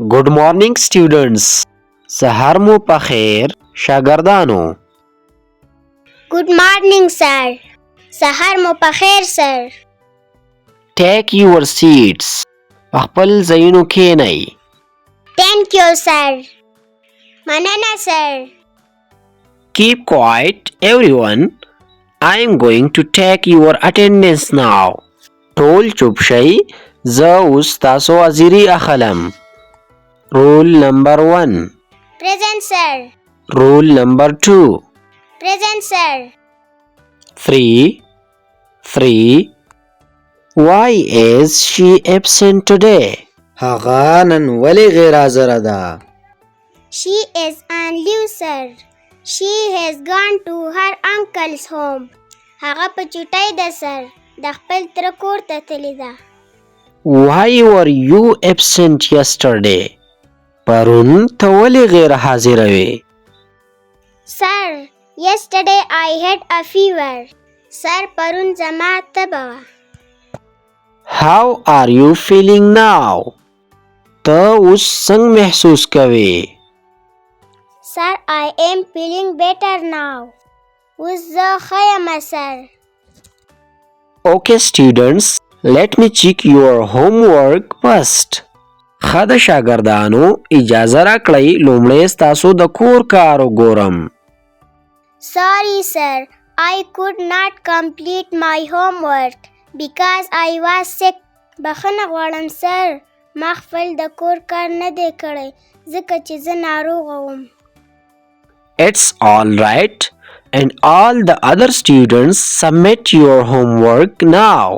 Good morning students. Sahar mu pakhair shagardano. Good morning, sir. Sahar mo pakhair, sir. Take your seats. خپل ځایونو کښېنئ. Thank you, sir. Manana, sir. Keep quiet everyone. I am going to take your attendance now. ټول چوپ شئ. زه اوس تاسو حاضري اخلم. Rule number 1. Present, sir. Rule number 2. Present, sir. 3. Why is she absent today? هغه نن ولې غیر حاضره ده؟ She is on leave, sir. She has gone to her uncle's home. هغه په چټۍ ده, sir. د خپل تره کور ته تللې ده. Why were you absent yesterday? پرون ته ولې غیر حاضره وې؟ Sir, yesterday I had a fever. Sir, پرون زما تبه وه. How are you feeling now? ته اوس څنګه محسوس کوې؟ Sir, I am feeling better now. اوس زه ښه یم, sir. Okay students, let me check your homework first. ښه د شاګردانو اجازه راکړئ لومړی ستاسو د کور کار وګورم. Sorry, sir. I could not complete my homework because I was sick. بخښنه غواړم, sir. ما خپل د کور کار نه دی کړی ځکه چې زه ناروغه وم. It's all right. And all the other students submit your homework now.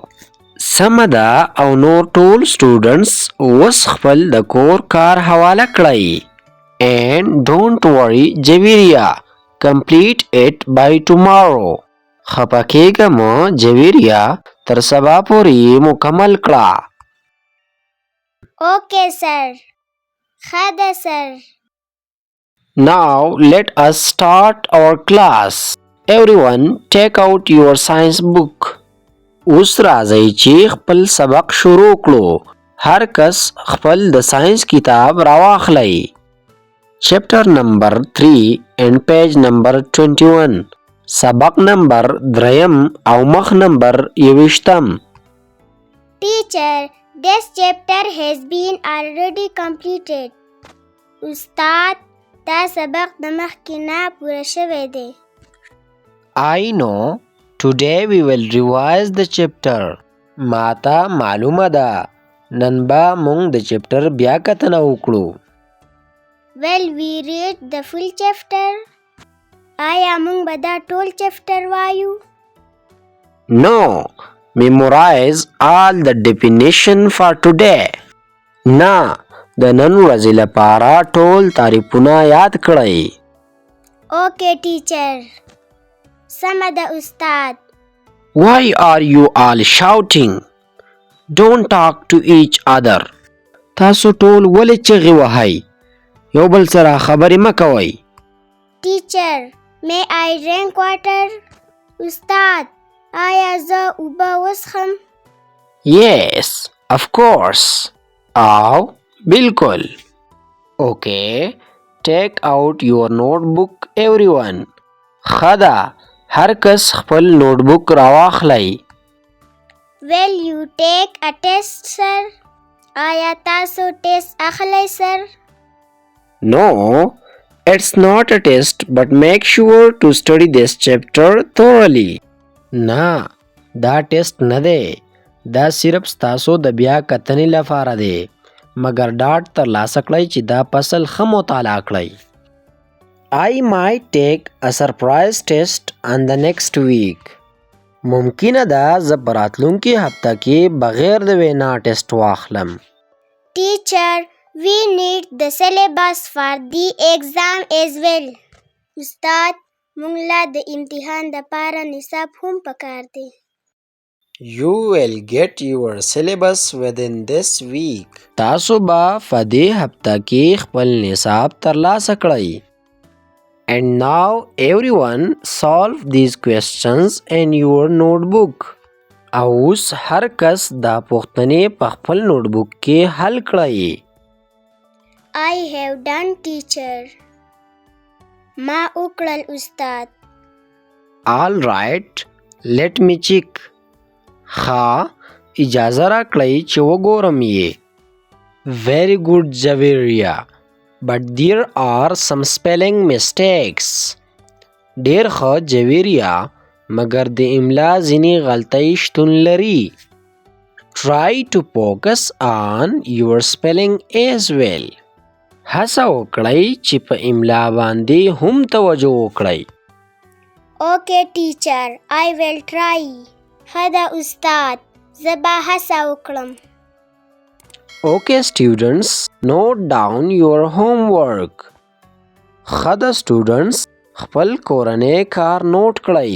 سمه ده او نور ټول students اوس خپل د کور کار حواله کړئ. And don't worry, Javiria. Complete it by tomorrow. خپه کېږه مه جویریا, تر سبا پورې یې مکمل کړه. Okay, sir. ښه ده, sir. Now let us start our class. Everyone take out your science book. اوس راځئ چې خپل سبق شروع کړو. هر کس خپل د ساينس کتاب راواخلئ. Chapter number 3 and page number 21. سبق نمبر 3 او مخ نمبر 21. Teacher, this chapter has been already completed. استاد, دا سبق د مخکې نه پوره شوی دی. I know. Today we will revise the chapter. ماته معلومه ده. نن به موږ د چپټر بیا کتنه وکړو. Will we read the full chapter? آیا موږ به دا ټول چپټر وایو؟ No. Memorize all the definition for today. نه, د نن ورځې لپاره ټول تعریفونه یاد کړئ. Okay, teacher. سمه ده, استاد. Why are you all shouting? Don't talk to each other. تاسو ټول ولې چغې وهئ؟ یو بل سره خبرې مه کوئ. Teacher, may I drink water? استاد, آیا زه اوبه وڅښم؟ Yes, of course. او بالکل. Okay, take out your notebook everyone. ښه ده, هر کس خپل نوټبوک راواخلئ. Will you take a test, sir? آیا تاسو ټیسټ اخلئ, sir? No, it's not a test, but make sure to study this chapter thoroughly. نه, دا ټیسټ نه دی. دا صرف ستاسو د بیا کتنې لپاره دی. مګر ډاډ ترلاسه کړئ چې دا فصل ښه مطالعه کړئ. I might take a surprise test on the next week. ممکنه ده زه په راتلونکي هفته کې بغیر د وینا ټیسټ واخلم. Teacher, we need the syllabus for the exam as well. استاد, موږ لا د امتحان دپاره نصاب هم پکار دی. You will get your syllabus within this week. تاسو به په دې هفته کې خپل نصاب ترلاسه کړئ. And now everyone solve these questions in your notebook. اوس هر کس دا پوښتنې په خپل نوټبوک کې حل کړئ. I have done, teacher. ما وکړل استاد. All right, let me check. ها اجازه راکړئ چې وګورم یې. Very good, Javiria. But there are some spelling mistakes. ډېر ښه جویریا مګر د املا ځینې غلطۍ شتون لري. Try to focus on your spelling as well. هڅه وکړئ چې په املا باندې هم توجه وکړئ. Okay, teacher. I will try. ښه ده استاد. زه به هڅه وکړم. Okay, students, note down your homework. ښه ده students، خپل کورنی کار نوٹ کړئ.